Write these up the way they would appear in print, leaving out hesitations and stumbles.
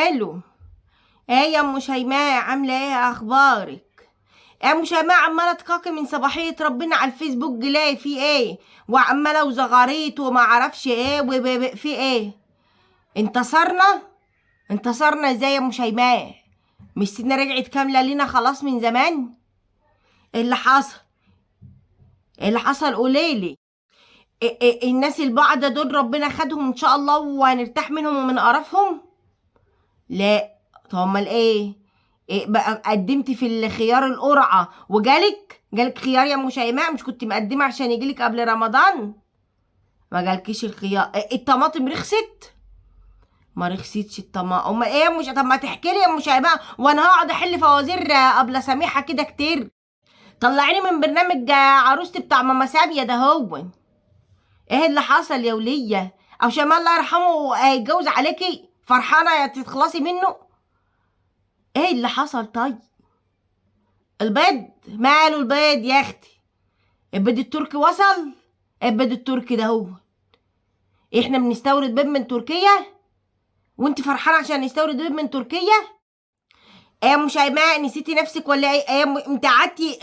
الو. ايه يا ام شيماء، عامله ايه؟ اخبارك يا ام شيماء؟ عماله تقاكي من صباحيه ربنا على الفيسبوك، جلاي في ايه؟ وعماله وزغاريت وما اعرفش ايه في ايه؟ انتصرنا؟ انتصرنا ازاي يا ام شيماء؟ مش سيدنا رجعت كامله لينا خلاص من زمان؟ ايه اللي حصل؟ ايه اللي حصل؟ قوليلي. إيه الناس البعدة دول ربنا خدهم ان شاء الله وهنرتاح منهم ومن قرفهم؟ لا. طب امال ايه؟ إيه بقى؟ قدمتي في الخيار القرعه جالك خيار يا ام شيماء؟ مش كنت مقدمه عشان يجيلك قبل رمضان؟ ما جالكيش الخيار. الطماطم رخصت؟ ما رخصتش الطماطم. امال ايه مش؟ طب ما تحكي لي يا ام شيماء وانا هقعد احل فوازير قبل سميحه كده كتير. طلعيني من برنامج عروستي بتاع ماما ساميه ده. هو ايه اللي حصل يا وليه؟ او شيماء الله يرحمه هيتجوز عليكي؟ فرحانه يا تتخلصي منه؟ ايه اللي حصل طيب؟ البيض ماله البيض يا اختي؟ البيض التركي وصل؟ البيض التركي ده هو احنا بنستورد بيض من تركيا وانت فرحانه عشان نستورد بيض من تركيا؟ ايه يا ام شيماء، نسيتي نفسك ولا ايه؟ انت قعدتي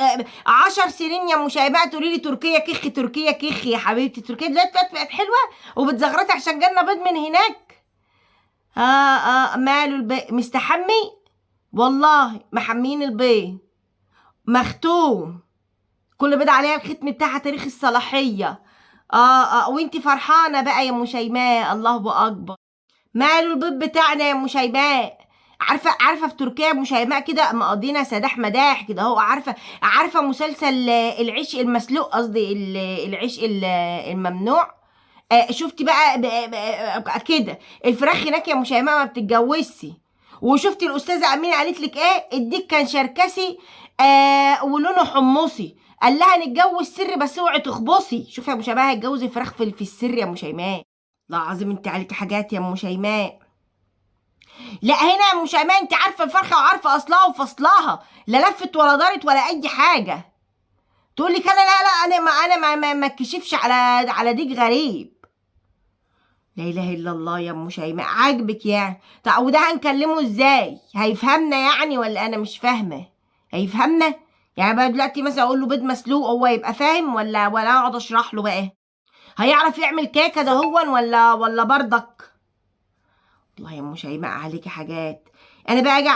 10 سنين يا ام شيماء تقولي لي تركيا كخ تركيا كخ. يا حبيبتي تركيا دلوقتي بقت حلوه وبتزغرطي عشان جالنا بيض من هناك. ماله البيض؟ مستحمي؟ والله محمين البيض مختوم، كل بيضة عليها الختم بتاعها تاريخ الصلاحية. وانتي فرحانة بقى يا ام شيماء؟ الله اكبر. ماله البيض بتاعنا يا ام شيماء؟ عارفة في تركيا يا ام شيماء كده مقضينا سداح مداح كده. هو عارفة مسلسل العيش المسلوق، قصدي العيش الممنوع. شفتي بقى كده الفراخ هناك يا ام شيماء ما بتتجوزش. وشفتي الاستاذه امينه قالت لك ايه؟ الديك كان شركسي ولونه حمصي، قال لها نتجوز سر بس اوعي تخبصي. شوفي يا ام شيماء هيتجوز الفراخ في السر يا ام شيماء. لا عظيم انت عليكي حاجات يا ام شيماء. لا هنا يا ام شيماء انت عارفه الفرخه وعارفه اصلها وفصلها، لا لفت ولا دارت ولا اي حاجه. تقول لك انا لا انا ما اتكشفش على ديك غريب. لا اله الا الله يا ام شيماء، عاجبك يعني؟ طب وده هنكلمه ازاي؟ هيفهمنا يعني ولا انا مش فاهمه؟ هيفهمنا يعني بقى دلوقتي مثلا اقول له بيض مسلوق هو يبقى فاهم ولا اقعد اشرح له بقى؟ هيعرف يعمل كيكه ده هو ولا بردك؟ والله يا ام شيماء عليكي حاجات. انا بقى اجي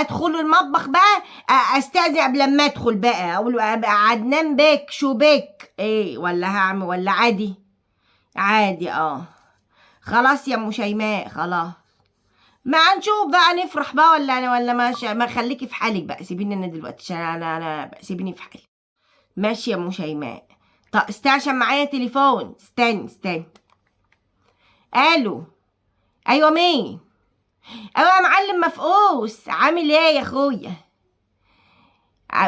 ادخل المطبخ بقى استاذن قبل ما ادخل بقى اقول عدنان بيك شو بيك ايه؟ ولا هعمل ولا عادي؟ عادي خلاص يا ام شيماء خلاص. ما هنشوف بقى نفرح بقى ولا ما خليكي في حالك بقى، سيبيني انا دلوقتي عشان انا سيبيني في حالي. ماشي يا ام شيماء. طب استنى عشان معايا تليفون. استني. الو. ايوه مين؟ ايوه يا معلم مفقوس، عامل ايه يا اخويا؟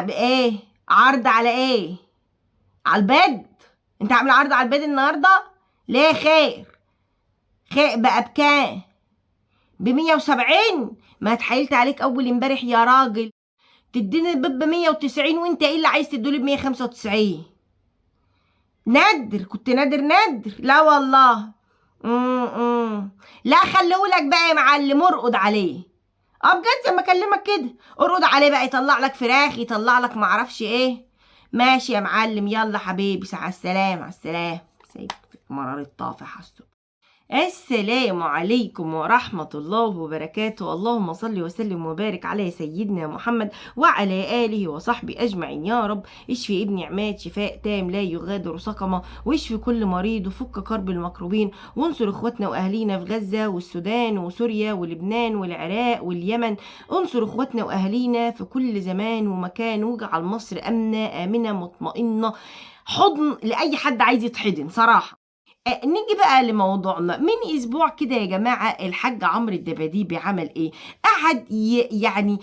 ايه عرض على ايه؟ على البيض؟ انت عامل عرض على البيض النهارده؟ ليه خير بقى بكام؟ ب170؟ ما اتحايلت عليك اول امبارح يا راجل تديني البيض ب190 وانت ايه اللي عايز تدولي ب195؟ كنت نادر لا والله. لا خليهولك بقى يا معلم، ارقد عليه. بجد زي ما اكلمك كده ارقد عليه بقى، يطلع لك فراخ يطلع لك معرفش ايه. ماشي يا معلم، يلا حبيبي على السلامه على السلامه. سيبك مرار الطافح الصبح. السلام عليكم ورحمة الله وبركاته. اللهم صل وسلم وبارك على سيدنا محمد وعلى آله وصحبه أجمعين يا رب. اشفي ابني عماد شفاء تام لا يغادر سقما، واشفي كل مريض وفك كرب المكروبين، وانصر اخواتنا واهالينا في غزة والسودان وسوريا ولبنان والعراق واليمن. انصر اخواتنا واهالينا في كل زمان ومكان، واجعل مصر آمنة مطمئنة، حضن لأي حد عايز يتحضن صراحة. نيجي بقى لموضوعنا. من اسبوع كده يا جماعه الحاج عمرو الدباديبي عمل ايه؟ قعد يعني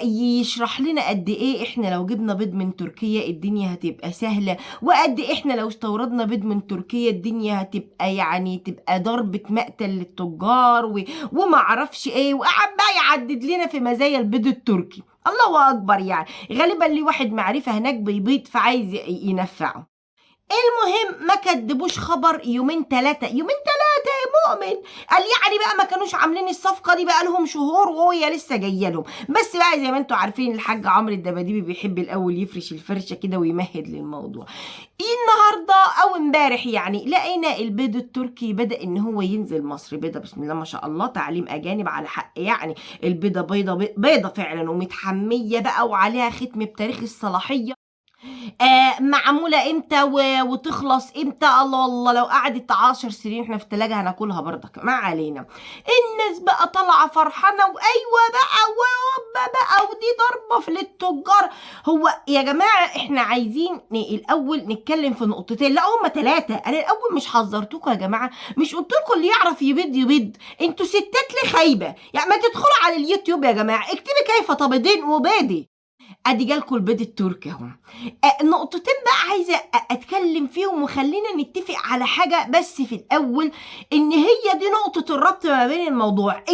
يشرح لنا قد ايه احنا لو جبنا بيض من تركيا الدنيا هتبقى سهله، وقد احنا لو استوردنا بيض من تركيا الدنيا هتبقى يعني تبقى ضربه مقتل للتجار وما اعرفش ايه. وقعد بقى يعدد لنا في مزايا البيض التركي. الله اكبر، يعني غالبا ليه واحد معرفه هناك بيبيض فعايز ينفعه. المهم ما كدبوش خبر يومين ثلاثة يا مؤمن. قال يعني بقى ما كانوش عاملين الصفقة دي بقى لهم شهور وهي لسه جايه لهم. بس بقى زي ما انتوا عارفين الحاج عمرو الدباديبي بيحب الاول يفرش الفرشة كده ويمهد للموضوع. النهارده او امبارح يعني لقينا البيض التركي بدأ ان هو ينزل مصر. بيضة بسم الله ما شاء الله، تعليم اجانب على حق يعني. البيضة بيضة فعلا ومتحمية بقى وعليها ختم بتاريخ الصلاحية. معمولة امتى وتخلص امتى؟ الله والله لو قعدت 10 سنين احنا في التلاجة هناكلها برضك. ما علينا. الناس بقى طالعة فرحانة وايوه بقى وهوبا بقى ودي ضربة في للتجار. هو يا جماعة احنا عايزين الاول نتكلم في نقطتين، لا هما 3. انا الاول مش حذرتكم يا جماعة؟ مش قلت لكم اللي يعرف يبيض يبيض؟ انتوا ستات ليه خايبة؟ يعني ما تدخلوا على اليوتيوب يا جماعة اكتبي كيف تبيضين وبيضي. ادي جالكوا البيض التركي اهو. نقطتين بقى عايزه اتكلم فيهم، وخلينا نتفق على حاجه بس في الاول، ان هي دي نقطه الربط ما بين الموضوع.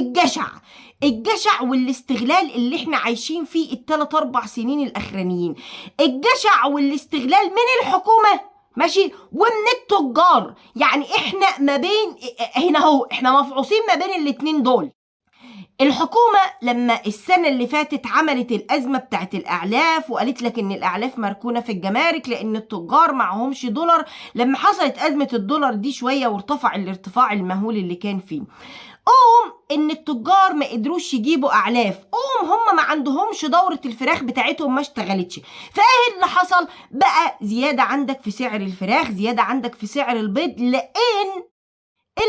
الجشع والاستغلال اللي احنا عايشين فيه الثلاث 4 سنين الاخرانيين. الجشع والاستغلال من الحكومه ماشي ومن التجار. يعني احنا ما بين هنا اهو، احنا مفعوصين ما بين الاتنين دول. الحكومة لما السنة اللي فاتت عملت الأزمة بتاعت الأعلاف وقالت لك إن الأعلاف مركونة في الجمارك لأن التجار معهمش دولار، لما حصلت أزمة الدولار دي شوية وارتفع الارتفاع المهول اللي كان فيه، إن التجار ما قدروش يجيبوا أعلاف، هم ما عندهمش دورة الفراخ بتاعتهم ما اشتغلتش. فإيه اللي حصل؟ بقى زيادة عندك في سعر الفراخ، زيادة عندك في سعر البيض، لأن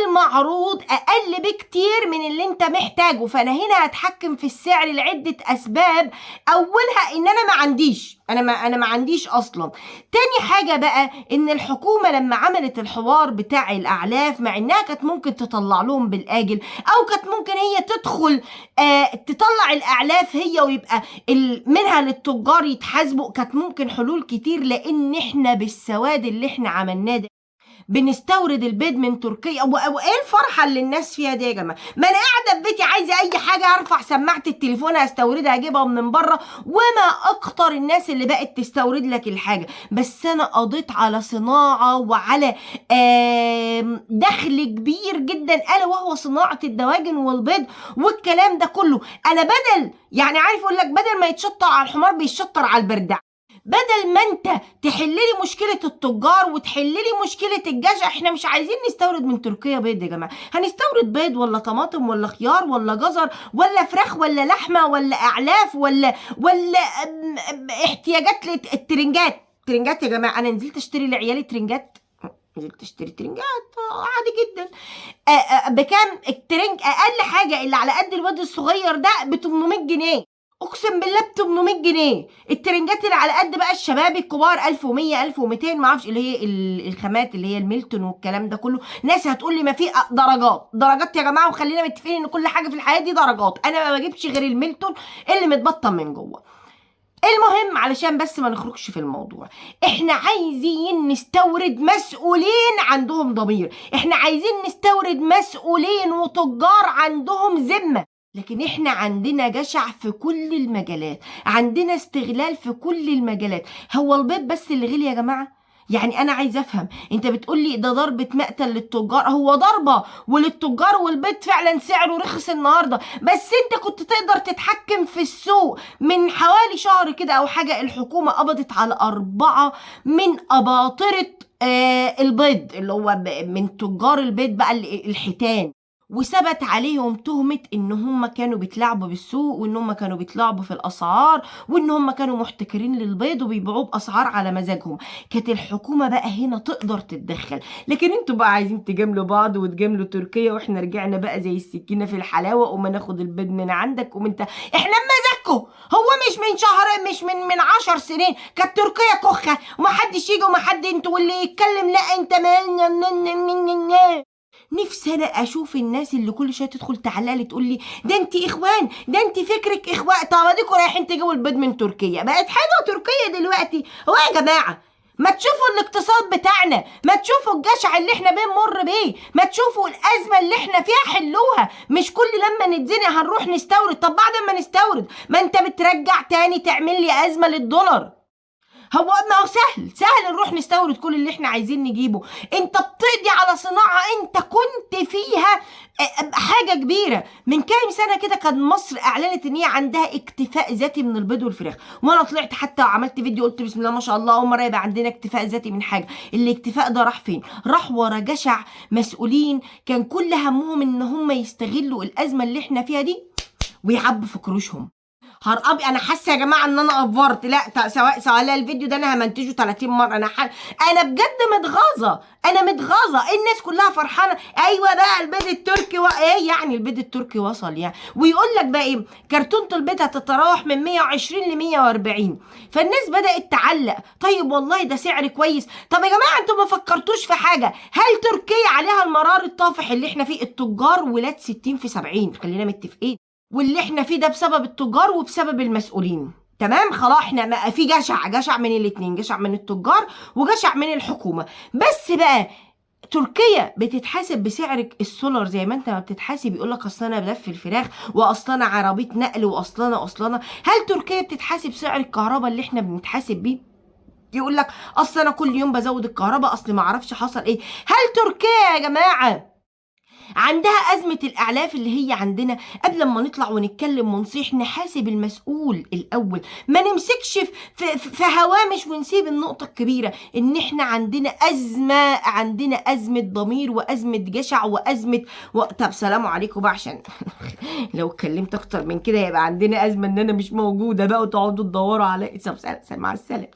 المعروض اقل بكتير من اللي انت محتاجه. فانا هنا هتحكم في السعر لعده اسباب، اولها ان انا ما عنديش اصلا. تاني حاجه بقى ان الحكومه لما عملت الحوار بتاع الاعلاف، مع انها كانت ممكن تطلع لهم بالاجل، او كانت ممكن هي تدخل تطلع الاعلاف هي ويبقى منها للتجار يتحاسبوا، كانت ممكن حلول كتير. لان احنا بالسواد اللي احنا عملناه ده بنستورد البيض من تركيا. وايه الفرحه اللي الناس فيها دي يا جماعه؟ ما انا قاعده في بيتي عايزه اي حاجه ارفع سماعه التليفون استوردها اجيبها من بره، وما اكتر الناس اللي بقت تستورد لك الحاجه. بس انا قضيت على صناعه وعلى دخل كبير جدا، الا وهو صناعه الدواجن والبيض والكلام ده كله. انا بدل يعني عارف اقول لك، بدل ما يتشطر على الحمار بيتشطر على البردع. بدل ما انت تحللي مشكلة التجار وتحللي مشكلة الجشع، احنا مش عايزين نستورد من تركيا بيض يا جماعة. هنستورد بيض ولا طماطم ولا خيار ولا جزر ولا فراخ ولا لحمة ولا اعلاف ولا احتياجات الترنجات يا جماعة. انا نزلت اشتري لعيالي ترنجات، عادي جدا. بكام الترنج؟ اقل حاجة اللي على قد الواد الصغير ده ب 800 جنيه، اقسم بالله ب 800 جنيه. الترنجات اللي على قد بقى الشباب الكبار 1100 1200 ما اعرفش، اللي هي الخامات اللي هي الميلتون والكلام ده كله. ناس هتقول لي ما في درجات يا جماعه، وخلينا متفقين ان كل حاجه في الحياه دي درجات. انا ما بجيبش غير الميلتون اللي متبطن من جوه. المهم علشان بس ما نخرجش في الموضوع، احنا عايزين نستورد مسؤولين عندهم ضمير، احنا عايزين نستورد مسؤولين وتجار عندهم ذمه. لكن احنا عندنا جشع في كل المجالات، عندنا استغلال في كل المجالات. هو البيض بس اللي غلي يا جماعة؟ يعني انا عايز افهم، انت بتقولي ده ضربة مقتل للتجار، هو ضربة وللتجار، والبيض فعلا سعره رخص النهاردة. بس انت كنت تقدر تتحكم في السوق. من حوالي شهر كده او حاجة الحكومة قبضت على 4 من اباطرة البيض، اللي هو من تجار البيض بقى الحيتان، وثبت عليهم تهمة ان هم كانوا بيتلاعبوا بالسوق، وان هم كانوا بيتلاعبوا في الاسعار، وان هم كانوا محتكرين للبيض وبيبيعوه باسعار على مزاجهم. كانت الحكومة بقى هنا تقدر تتدخل. لكن انتوا بقى عايزين تجاملوا بعض وتجاملوا تركيا، واحنا رجعنا بقى زي السكينة في الحلاوة، وما ناخد البيض من عندك ومنت احنا بمزاجكم. هو مش من شهر، مش من 10 سنين كانت تركيا كخة ومحدش يجي ومحد انتوا واللي يتكلم لا انت نفسي انا اشوف الناس اللي كل شويه تدخل تعلقلي تقول لي ده انت اخوان، ده انت فكرك اخوان. طب اديكوا رايحين تجيبوا البيض من تركيا، بقت حاجه تركيا دلوقتي. هو يا جماعه ما تشوفوا الاقتصاد بتاعنا، ما تشوفوا الجشع اللي احنا بنمر بيه، ما تشوفوا الازمه اللي احنا فيها حلوها. مش كل لما نتزنق هنروح نستورد. طب بعد ما نستورد ما انت بترجع تاني تعمل لي ازمه للدولار. هو ما هو سهل نروح نستورد كل اللي احنا عايزين نجيبه. انت بتقضي على صناعة انت كنت فيها حاجة كبيرة. من كام سنة كده كان مصر اعلنت ان هي عندها اكتفاء ذاتي من البيض والفراخ، وانا طلعت حتى وعملت فيديو قلت بسم الله ما شاء الله اول مرة يبقى عندنا اكتفاء ذاتي من حاجة. الاكتفاء ده راح فين؟ راح ورا جشع مسؤولين كان كل همهم ان هم يستغلوا الازمة اللي احنا فيها دي ويعبوا في كروشهم. هرقبي انا حاسه يا جماعه ان انا افورت. لا سواء الفيديو ده انا همنتجه 30 مره. انا بجد متغاظه، انا متغاظه. الناس كلها فرحانه، ايوه بقى البيض التركي ايه يعني البيض التركي وصل يعني. ويقول لك بقى ايه، كرتونه البيض هتتراوح من 120 ل 140. فالناس بدات تعلق. طيب والله ده سعر كويس. طب يا جماعه انتوا ما فكرتوش في حاجه؟ هل تركيا عليها المرار الطافح اللي احنا فيه؟ التجار ولاد 60 في 70، خلينا متفقين. واللي احنا فيه ده بسبب التجار وبسبب المسؤولين. تمام خلاص، احنا في جشع من الاتنين، جشع من التجار وجشع من الحكومة. بس بقى تركيا بتتحاسب بسعر السولار زي ما انت ما بتتحاسب. يقول لك اصل انا بلف الفراخ، واصل انا عربيه نقل، واصل انا. هل تركيا بتتحاسب سعر الكهرباء اللي احنا بنتحاسب بيه؟ يقول لك اصل انا كل يوم بزود الكهرباء، اصل ما اعرفش حصل ايه. هل تركيا يا جماعه عندها أزمة الإعلاف اللي هي عندنا؟ قبل ما نطلع ونتكلم ونصيح نحاسب المسؤول الأول، ما نمسكش في هوامش ونسيب النقطة الكبيرة إن إحنا عندنا أزمة ضمير وأزمة جشع وأزمة طب سلام عليكم بقى، عشان لو اتكلمت أكتر من كده يبقى عندنا أزمة إن أنا مش موجودة بقى وتقعدوا تدوروا على مع السلامة.